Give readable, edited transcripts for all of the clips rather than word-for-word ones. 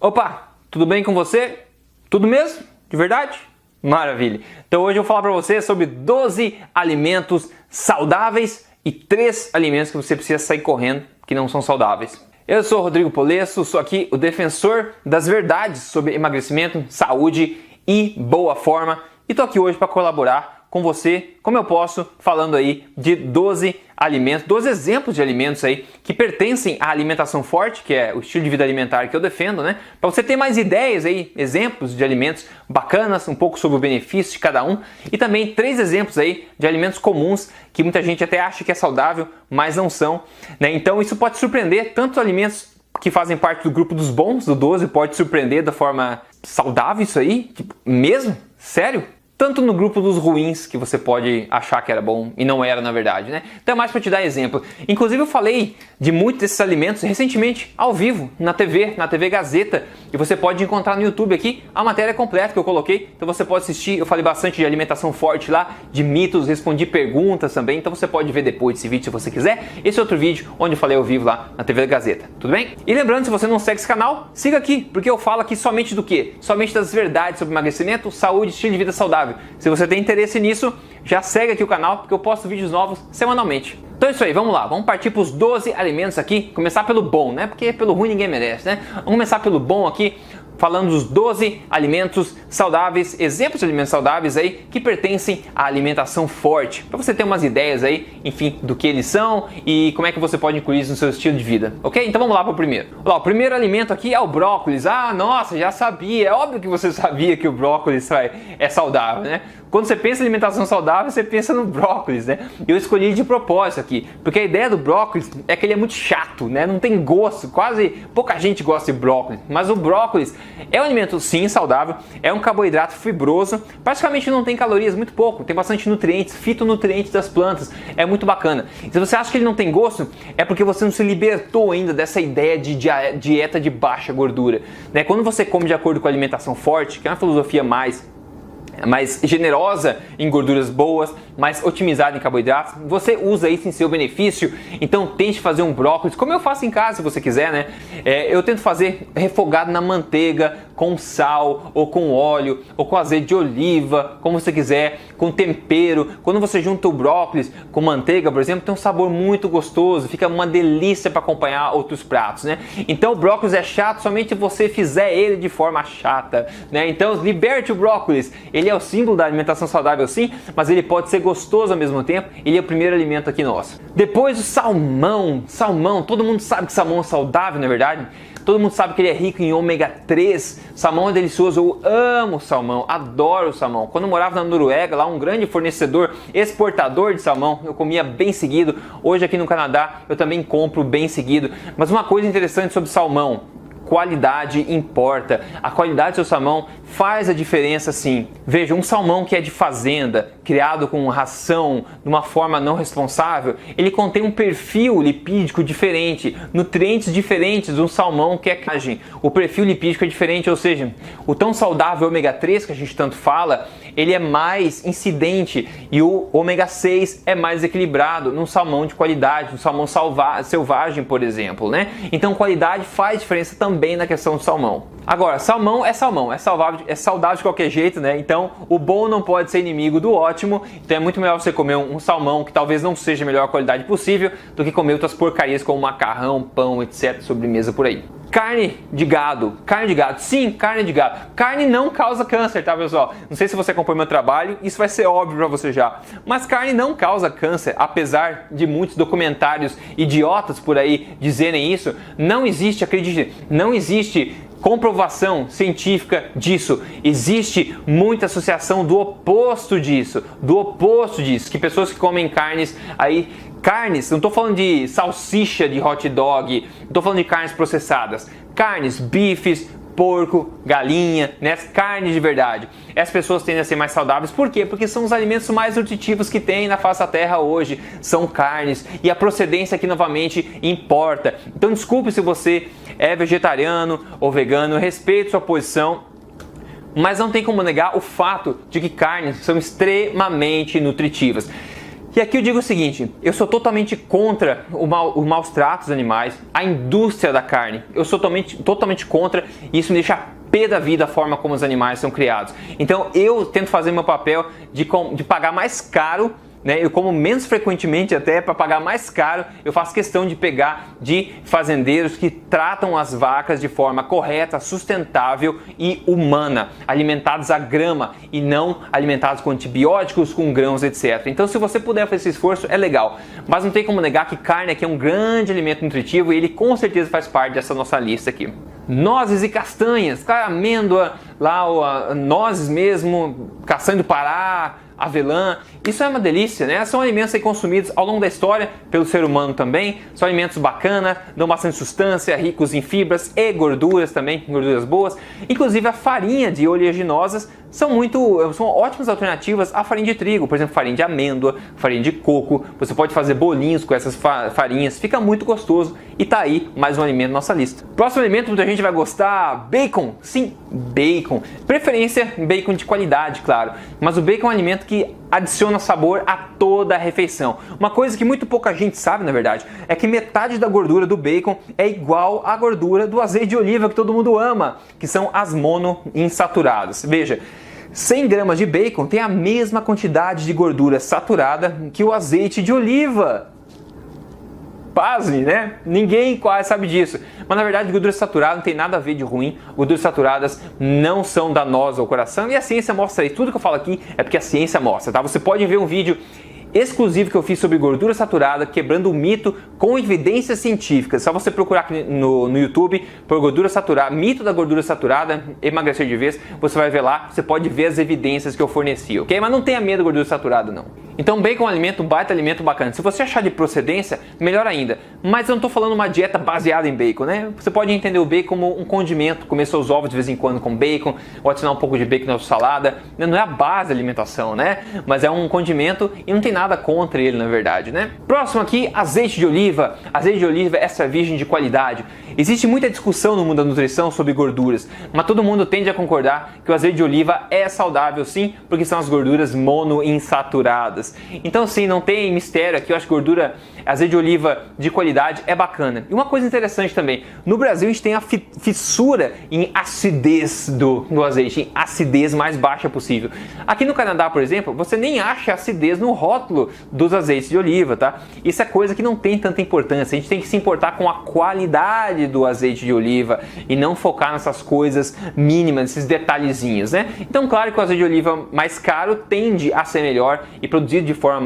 Opa, tudo bem com você? Tudo mesmo? De verdade? Maravilha! Então hoje eu vou falar para você sobre 12 alimentos saudáveis e 3 alimentos que você precisa sair correndo que não são saudáveis. Eu sou o Rodrigo Polesso, sou aqui o defensor das verdades sobre emagrecimento, saúde e boa forma e estou aqui hoje para colaborar com você, como eu posso, falando aí de 12 alimentos, 12 exemplos de alimentos aí que pertencem à alimentação forte, que é o estilo de vida alimentar que eu defendo, né? Para você ter mais ideias aí, exemplos de alimentos bacanas, um pouco sobre o benefício de cada um e também 3 exemplos aí de alimentos comuns que muita gente até acha que é saudável, mas não são, né? Então isso pode surpreender tanto alimentos que fazem parte do grupo dos bons, do 12, pode surpreender da forma saudável isso aí, tipo, mesmo? Sério? Tanto no grupo dos ruins, que você pode achar que era bom e não era na verdade, né? Então é mais para te dar exemplo. Inclusive eu falei de muitos desses alimentos recentemente, ao vivo, na TV Gazeta. E você pode encontrar no YouTube aqui a matéria completa que eu coloquei. Então você pode assistir, eu falei bastante de alimentação forte lá, de mitos, respondi perguntas também. Então você pode ver depois desse vídeo se você quiser. Esse é outro vídeo onde eu falei ao vivo lá na TV Gazeta, tudo bem? E lembrando, se você não segue esse canal, siga aqui, porque eu falo aqui somente do quê? Somente das verdades sobre emagrecimento, saúde e estilo de vida saudável. Se você tem interesse nisso, já segue aqui o canal, porque eu posto vídeos novos semanalmente. Então é isso aí, vamos lá, vamos partir para os 12 alimentos aqui, começar pelo bom, né? Porque pelo ruim ninguém merece, né? Vamos começar pelo bom aqui, falando dos 12 alimentos saudáveis, exemplos de alimentos saudáveis aí que pertencem à alimentação forte, para você ter umas ideias aí, enfim, do que eles são e como é que você pode incluir isso no seu estilo de vida, ok? Então vamos lá para o primeiro. Ó, o primeiro alimento aqui é o brócolis. Ah, nossa, já sabia, é óbvio que você sabia que o brócolis é saudável, né? Quando você pensa em alimentação saudável, você pensa no brócolis, né? Eu escolhi de propósito aqui, porque a ideia do brócolis é que ele é muito chato, né? Não tem gosto, quase pouca gente gosta de brócolis, mas o brócolis é um alimento sim saudável, é um carboidrato fibroso, praticamente não tem calorias, muito pouco, tem bastante nutrientes, fitonutrientes das plantas, é muito bacana. E se você acha que ele não tem gosto, é porque você não se libertou ainda dessa ideia de dieta de baixa gordura, né? Quando você come de acordo com a alimentação forte, que é uma filosofia mais generosa em gorduras boas, mais otimizada em carboidratos, você usa isso em seu benefício. Então tente fazer um brócolis, como eu faço em casa se você quiser, né? Eu tento fazer refogado na manteiga, com sal, ou com óleo, ou com azeite de oliva, como você quiser, com tempero. Quando você junta o brócolis com manteiga, por exemplo, tem um sabor muito gostoso, fica uma delícia para acompanhar outros pratos, né? Então o brócolis é chato somente se você fizer ele de forma chata, né? Então liberte o brócolis. Ele é o símbolo da alimentação saudável sim, mas ele pode ser gostoso ao mesmo tempo. Ele é o primeiro alimento aqui nosso. Depois o salmão. Salmão, todo mundo sabe que salmão é saudável, não é verdade? Todo mundo sabe que ele é rico em ômega 3. Salmão é delicioso, eu amo salmão, adoro salmão. Quando eu morava na Noruega, lá um grande fornecedor, exportador de salmão, eu comia bem seguido. Hoje aqui no Canadá eu também compro bem seguido. Mas uma coisa interessante sobre salmão: qualidade importa. A qualidade do seu salmão faz a diferença sim. Veja, um salmão que é de fazenda, criado com ração, de uma forma não responsável, ele contém um perfil lipídico diferente, nutrientes diferentes de um salmão que é carne. O perfil lipídico é diferente, ou seja, o tão saudável ômega 3 que a gente tanto fala, ele é mais incidente e o ômega 6 é mais equilibrado num salmão de qualidade, num salmão selvagem, por exemplo, né? Então qualidade faz diferença também na questão do salmão. Agora, salmão, é saudável de qualquer jeito, né? Então o bom não pode ser inimigo do ótimo, então é muito melhor você comer um salmão que talvez não seja a melhor qualidade possível do que comer outras porcarias como macarrão, pão, etc, sobremesa por aí. Carne de gado, sim, carne de gado. Carne não causa câncer, tá, pessoal? Não sei se você acompanha meu trabalho, isso vai ser óbvio pra você já. Mas carne não causa câncer, apesar de muitos documentários idiotas por aí dizerem isso. Não existe, acredite, não existe comprovação científica disso. Existe muita associação do oposto disso, que pessoas que comem carnes, não estou falando de salsicha de hot dog, não estou falando de carnes processadas, carnes, bifes, porco, galinha, né? Carne de verdade. As pessoas tendem a ser mais saudáveis. Por quê? Porque são os alimentos mais nutritivos que tem na face da terra hoje. São carnes. E a procedência aqui novamente importa. Então desculpe se você é vegetariano ou vegano. Eu respeito sua posição. Mas não tem como negar o fato de que carnes são extremamente nutritivas. E aqui eu digo o seguinte, eu sou totalmente contra os maus tratos animais, a indústria da carne. Eu sou totalmente contra e isso me deixa pé da vida a forma como os animais são criados. Então eu tento fazer meu papel de pagar mais caro, né? Eu como menos frequentemente até para pagar mais caro, eu faço questão de pegar de fazendeiros que tratam as vacas de forma correta, sustentável e humana, alimentados a grama e não alimentados com antibióticos, com grãos, etc. Então se você puder fazer esse esforço é legal, mas não tem como negar que carne aqui é um grande alimento nutritivo e ele com certeza faz parte dessa nossa lista aqui. Nozes e castanhas, claro, amêndoa, lá nozes mesmo, castanha do Pará, avelã, isso é uma delícia, né? São alimentos aí consumidos ao longo da história pelo ser humano também, são alimentos bacanas, dão bastante sustância, ricos em fibras e gorduras também, gorduras boas. Inclusive a farinha de oleaginosas são ótimas alternativas à farinha de trigo, por exemplo, farinha de amêndoa, farinha de coco, você pode fazer bolinhos com essas farinhas, fica muito gostoso e tá aí mais um alimento na nossa lista. Próximo alimento, muita gente vai gostar, bacon, sim, bacon, preferência bacon de qualidade, claro, mas o bacon é um alimento que adiciona sabor a toda a refeição. Uma coisa que muito pouca gente sabe, na verdade, é que metade da gordura do bacon é igual à gordura do azeite de oliva que todo mundo ama, que são as monoinsaturadas. Veja, 100 gramas de bacon tem a mesma quantidade de gordura saturada que o azeite de oliva. Pasme, né? Ninguém quase sabe disso. Mas na verdade, gordura saturada não tem nada a ver de ruim. Gorduras saturadas não são danosas ao coração. E a ciência mostra isso. Tudo que eu falo aqui é porque a ciência mostra, tá? Você pode ver um vídeo exclusivo que eu fiz sobre gordura saturada, quebrando o mito com evidências científicas. Só você procurar aqui no YouTube por gordura saturada, mito da gordura saturada, emagrecer de vez, você vai ver lá, você pode ver as evidências que eu forneci, ok? Mas não tenha medo da gordura saturada, não. Então bacon é um alimento, um baita alimento bacana. Se você achar de procedência, melhor ainda. Mas eu não estou falando uma dieta baseada em bacon, né? Você pode entender o bacon como um condimento, comer seus ovos de vez em quando com bacon, ou adicionar um pouco de bacon na sua salada. Não é a base da alimentação, né? Mas é um condimento e não tem nada contra ele, na verdade, né? Próximo aqui, azeite de oliva. Azeite de oliva extra virgem de qualidade. Existe muita discussão no mundo da nutrição sobre gorduras, mas todo mundo tende a concordar que o azeite de oliva é saudável sim, porque são as gorduras monoinsaturadas. Então sim, não tem mistério aqui, eu acho que azeite de oliva de qualidade é bacana. E uma coisa interessante também, no Brasil a gente tem a fissura em acidez do azeite, em acidez mais baixa possível. Aqui no Canadá, por exemplo, você nem acha acidez no rótulo dos azeites de oliva, tá? Isso é coisa que não tem tanta importância, a gente tem que se importar com a qualidade do azeite de oliva e não focar nessas coisas mínimas, nesses detalhezinhos, né? Então, claro que o azeite de oliva mais caro tende a ser melhor e produzido de forma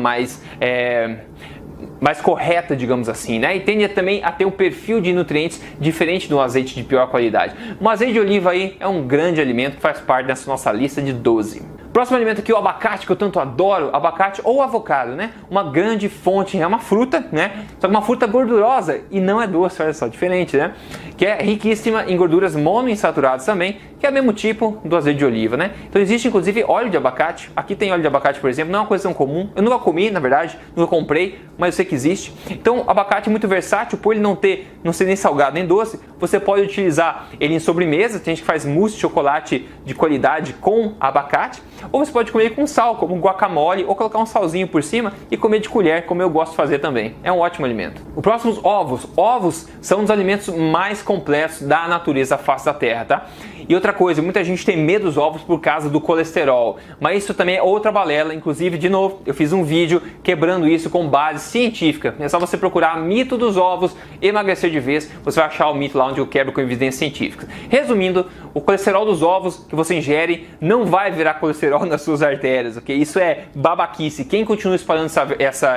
mais correta, digamos assim, né? E tende também a ter um perfil de nutrientes diferente do azeite de pior qualidade. O azeite de oliva aí é um grande alimento que faz parte dessa nossa lista de 12. Próximo alimento aqui, o abacate, que eu tanto adoro, abacate ou avocado, né? Uma grande fonte, é uma fruta, né? Só que uma fruta gordurosa e não é doce, olha só, diferente, né? Que é riquíssima em gorduras monoinsaturadas também, que é o mesmo tipo do azeite de oliva, né? Então existe inclusive óleo de abacate, aqui tem óleo de abacate, por exemplo, não é uma coisa tão comum, eu nunca comi, na verdade, nunca comprei, mas eu sei que existe. Então o abacate é muito versátil, por ele não ser nem salgado nem doce, você pode utilizar ele em sobremesa, tem gente que faz mousse de chocolate de qualidade com abacate, ou você pode comer com sal, como um guacamole, ou colocar um salzinho por cima e comer de colher, como eu gosto de fazer também. É um ótimo alimento. O próximo, ovos. Ovos são um dos alimentos mais completos da natureza face da Terra, tá? E outra coisa, muita gente tem medo dos ovos por causa do colesterol, mas isso também é outra balela. Inclusive, de novo, eu fiz um vídeo quebrando isso com base científica. É só você procurar mito dos ovos, emagrecer de vez, você vai achar o mito lá onde eu quebro com evidências científicas. Resumindo, o colesterol dos ovos que você ingere não vai virar colesterol nas suas artérias, ok? Isso é babaquice. Quem continua espalhando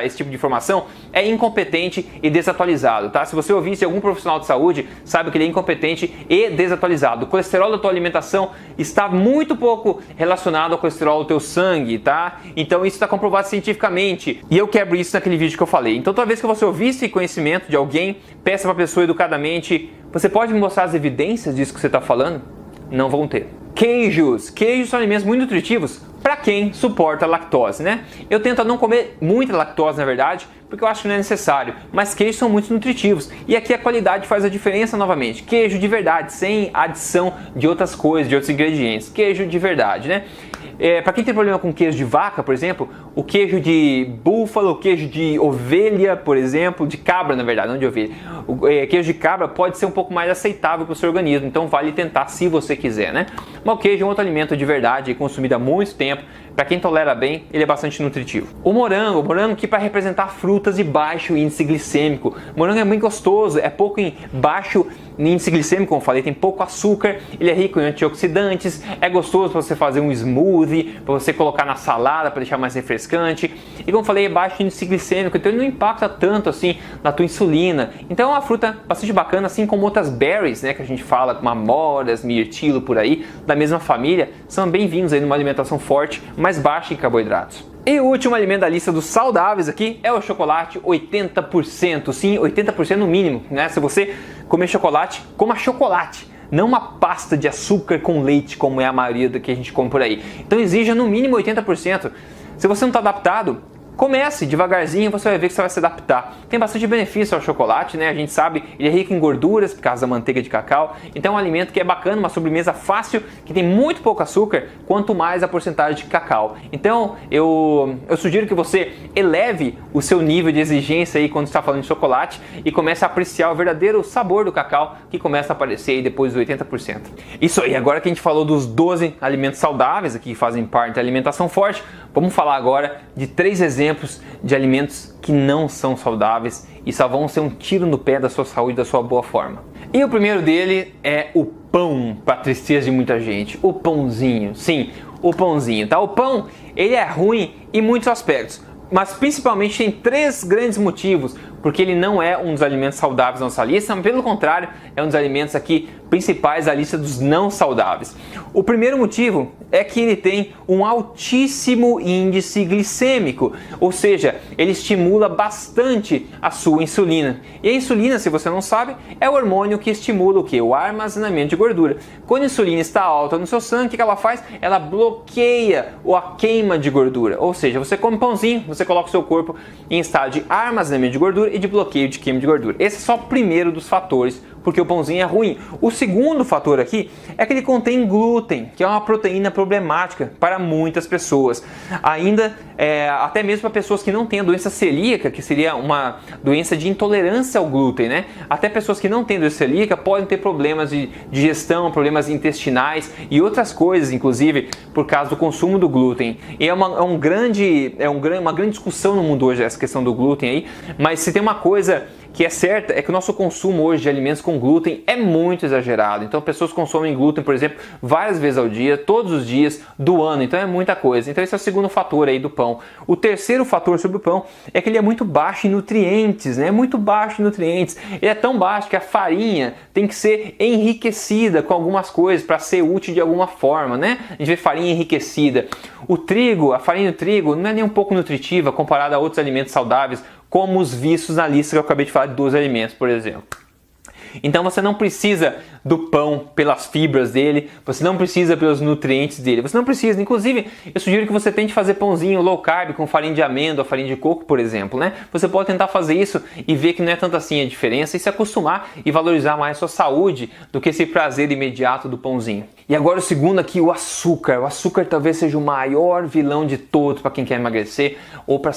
esse tipo de informação é incompetente e desatualizado, tá? Se você ouvisse de algum profissional de saúde, sabe que ele é incompetente e desatualizado. O colesterol da tua alimentação está muito pouco relacionado ao colesterol do teu sangue, tá? Então isso está comprovado cientificamente. E eu quebro isso naquele vídeo que eu falei. Então toda vez que você ouvir esse conhecimento de alguém, peça para a pessoa educadamente: você pode me mostrar as evidências disso que você está falando? Não vão ter. Queijos. Queijos são alimentos muito nutritivos para quem suporta lactose, né? Eu tento não comer muita lactose, na verdade, porque eu acho que não é necessário, mas queijos são muito nutritivos e aqui a qualidade faz a diferença novamente. Queijo de verdade, sem adição de outras coisas, de outros ingredientes, queijo de verdade, né? Para quem tem problema com queijo de vaca, por exemplo, o queijo de búfalo, o queijo de ovelha, por exemplo, de cabra na verdade, não de ovelha, o queijo de cabra pode ser um pouco mais aceitável para o seu organismo, então vale tentar se você quiser, né? Mas o queijo é um outro alimento de verdade, consumido há muito tempo. Para quem tolera bem, ele é bastante nutritivo. O morango que para representar frutas de baixo índice glicêmico. O morango é muito gostoso, é pouco em baixo índice glicêmico, como eu falei, tem pouco açúcar, ele é rico em antioxidantes, é gostoso para você fazer um smoothie, para você colocar na salada para deixar mais refrescante. E como eu falei, é baixo índice glicêmico, então ele não impacta tanto assim na tua insulina. Então é uma fruta bastante bacana, assim como outras berries, né, que a gente fala, como amoras, mirtilo por aí, da mesma família, são bem-vindos aí numa alimentação forte, mais baixa em carboidratos. E o último alimento da lista dos saudáveis aqui é o chocolate, 80%, sim, 80% no mínimo, né? Se você comer chocolate, coma chocolate, não uma pasta de açúcar com leite, como é a maioria do que a gente come por aí. Então exija no mínimo 80%. Se você não está adaptado, comece devagarzinho, você vai ver que você vai se adaptar. Tem bastante benefício ao chocolate, né? A gente sabe, ele é rico em gorduras por causa da manteiga de cacau. Então é um alimento que é bacana, uma sobremesa fácil, que tem muito pouco açúcar, quanto mais a porcentagem de cacau. Então eu sugiro que você eleve o seu nível de exigência aí quando está falando de chocolate e comece a apreciar o verdadeiro sabor do cacau que começa a aparecer aí depois dos 80%. Isso aí, agora que a gente falou dos 12 alimentos saudáveis aqui que fazem parte da alimentação forte, vamos falar agora de 3 exemplos de alimentos que não são saudáveis e só vão ser um tiro no pé da sua saúde e da sua boa forma. E o primeiro dele é o pão, para tristeza de muita gente. O pãozinho, sim, o pãozinho, tá? O pão, ele é ruim em muitos aspectos, mas principalmente tem 3 grandes motivos porque ele não é um dos alimentos saudáveis da nossa lista, mas pelo contrário, é um dos alimentos aqui principais da lista dos não saudáveis. O primeiro motivo é que ele tem um altíssimo índice glicêmico, ou seja, ele estimula bastante a sua insulina. E a insulina, se você não sabe, é o hormônio que estimula o quê? O armazenamento de gordura. Quando a insulina está alta no seu sangue, o que ela faz? Ela bloqueia a queima de gordura, ou seja, você come pãozinho, você coloca o seu corpo em estado de armazenamento de gordura e de bloqueio de queima de gordura. Esse é só o primeiro dos fatores porque o pãozinho é ruim. O segundo fator aqui é que ele contém glúten, que é uma proteína problemática para muitas pessoas. Ainda, até mesmo para pessoas que não têm a doença celíaca, que seria uma doença de intolerância ao glúten, né? Até pessoas que não têm doença celíaca podem ter problemas de digestão, problemas intestinais e outras coisas, inclusive, por causa do consumo do glúten. E é uma grande discussão no mundo hoje essa questão do glúten aí, mas se tem uma coisa que é certa, é que o nosso consumo hoje de alimentos com glúten é muito exagerado. Então pessoas consomem glúten, por exemplo, várias vezes ao dia, todos os dias do ano, então é muita coisa. Então esse é o segundo fator aí do pão. O terceiro fator sobre o pão é que ele é muito baixo em nutrientes, né? Muito baixo em nutrientes. Ele é tão baixo que a farinha tem que ser enriquecida com algumas coisas para ser útil de alguma forma, né? A gente vê farinha enriquecida. O trigo, a farinha do trigo não é nem um pouco nutritiva comparada a outros alimentos saudáveis, como os vistos na lista que eu acabei de falar de 12 alimentos, por exemplo. Então você não precisa do pão pelas fibras dele, você não precisa pelos nutrientes dele, você não precisa. Inclusive, eu sugiro que você tente fazer pãozinho low carb com farinha de amêndoa, farinha de coco, por exemplo, né? Você pode tentar fazer isso e ver que não é tanto assim a diferença e se acostumar e valorizar mais a sua saúde do que esse prazer imediato do pãozinho. E agora o segundo aqui, o açúcar. O açúcar talvez seja o maior vilão de todos para quem quer emagrecer ou para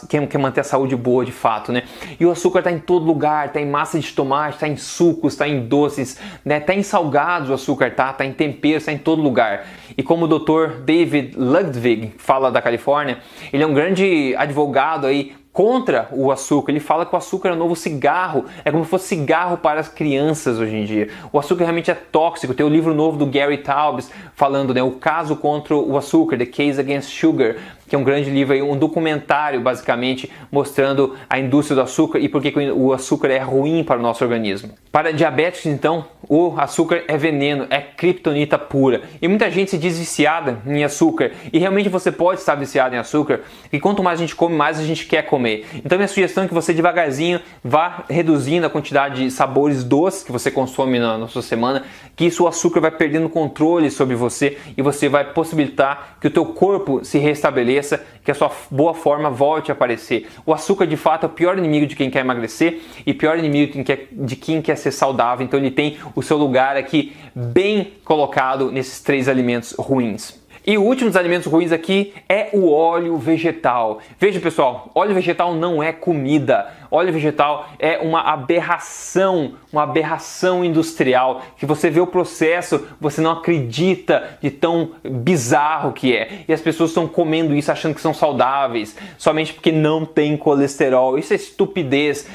quem quer manter a saúde boa de fato, né? E o açúcar está em todo lugar, está em massa de tomate, está em sucos, está em doces, né? Está em salgados o açúcar, tá em temperos, está em todo lugar. E como o Dr. David Ludwig fala da Califórnia, ele é um grande advogado aí contra o açúcar. Ele fala que o açúcar é o novo cigarro, é como se fosse cigarro para as crianças hoje em dia. O açúcar realmente é tóxico. Tem o livro novo do Gary Taubes falando, né, o caso contra o açúcar, The Case Against Sugar, que é um grande livro, aí, um documentário basicamente mostrando a indústria do açúcar e por que o açúcar é ruim para o nosso organismo. Para diabéticos, então, o açúcar é veneno, é kryptonita pura. E muita gente se diz viciada em açúcar. E realmente você pode estar viciado em açúcar. E quanto mais a gente come, mais a gente quer comer. Então minha sugestão é que você devagarzinho vá reduzindo a quantidade de sabores doces que você consome na sua semana, que isso o açúcar vai perdendo controle sobre você e você vai possibilitar que o teu corpo se restabeleça desapareça, que a sua boa forma volte a aparecer. O açúcar, de fato, é o pior inimigo de quem quer emagrecer e pior inimigo de quem quer ser saudável. Então ele tem o seu lugar aqui bem colocado nesses 3 alimentos ruins. E o último dos alimentos ruins aqui é o óleo vegetal. Veja, pessoal, óleo vegetal não é comida. Óleo vegetal é uma aberração industrial, que você vê o processo, você não acredita de tão bizarro que é. E as pessoas estão comendo isso achando que são saudáveis, somente porque não tem colesterol. Isso é estupidez.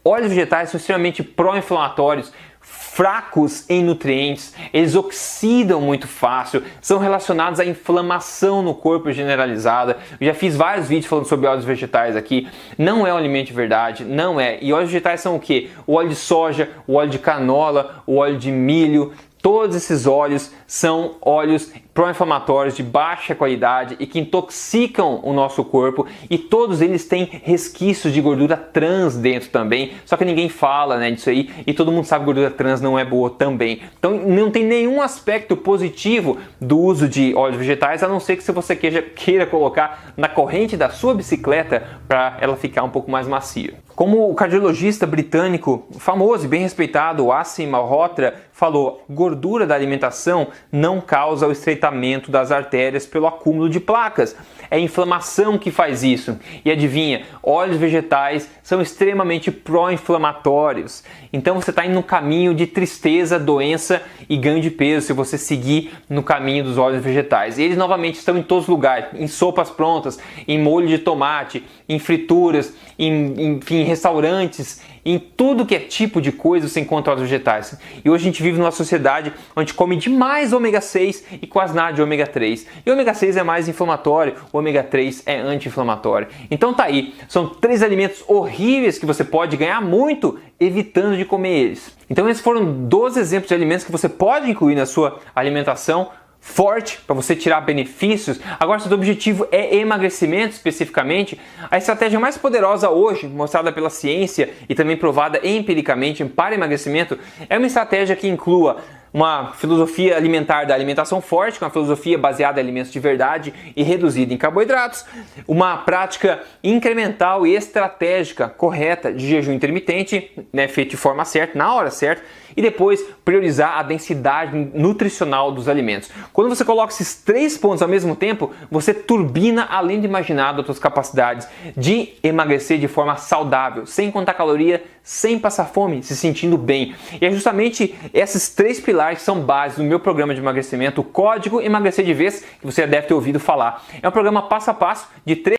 Óleos vegetais são extremamente pró-inflamatórios, fracos em nutrientes, eles oxidam muito fácil, são relacionados à inflamação no corpo generalizada. Eu já fiz vários vídeos falando sobre óleos vegetais aqui. Não é um alimento de verdade, não é. E óleos vegetais são o quê? O óleo de soja, o óleo de canola, o óleo de milho. Todos esses óleos são óleos pró-inflamatórios de baixa qualidade e que intoxicam o nosso corpo, e todos eles têm resquícios de gordura trans dentro também, só que ninguém fala, né, disso aí, e todo mundo sabe que gordura trans não é boa também. Então não tem nenhum aspecto positivo do uso de óleos vegetais, a não ser que se você queira colocar na corrente da sua bicicleta para ela ficar um pouco mais macia. Como o cardiologista britânico famoso e bem respeitado, Asim Malhotra, falou, gordura da alimentação não causa o estreitamento das artérias pelo acúmulo de placas. É a inflamação que faz isso. E adivinha, óleos vegetais são extremamente pró-inflamatórios. Então você está indo no caminho de tristeza, doença e ganho de peso se você seguir no caminho dos óleos vegetais. E eles novamente estão em todos os lugares, em sopas prontas, em molho de tomate, em frituras, em restaurantes, em tudo que é tipo de coisa você encontra óleos vegetais. E hoje a gente vive numa sociedade onde a gente come demais ômega 6 e quase nada de ômega 3. E o ômega 6 é mais inflamatório, o ômega 3 é anti-inflamatório. Então tá aí, são 3 alimentos horríveis que você pode ganhar muito evitando de comer eles. Então esses foram 12 exemplos de alimentos que você pode incluir na sua alimentação forte para você tirar benefícios. Agora, se o objetivo é emagrecimento especificamente, a estratégia mais poderosa hoje, mostrada pela ciência e também provada empiricamente para emagrecimento, é uma estratégia que inclua uma filosofia alimentar da alimentação forte, com uma filosofia baseada em alimentos de verdade e reduzida em carboidratos, uma prática incremental e estratégica correta de jejum intermitente, né, feito de forma certa, na hora certa, e depois priorizar a densidade nutricional dos alimentos. Quando você coloca esses 3 pontos ao mesmo tempo, você turbina além do imaginado as suas capacidades de emagrecer de forma saudável, sem contar caloria, sem passar fome, se sentindo bem. E é justamente esses 3 pilares que são base do meu programa de emagrecimento, o Código Emagrecer de Vez, que você deve ter ouvido falar. É um programa passo a passo de 3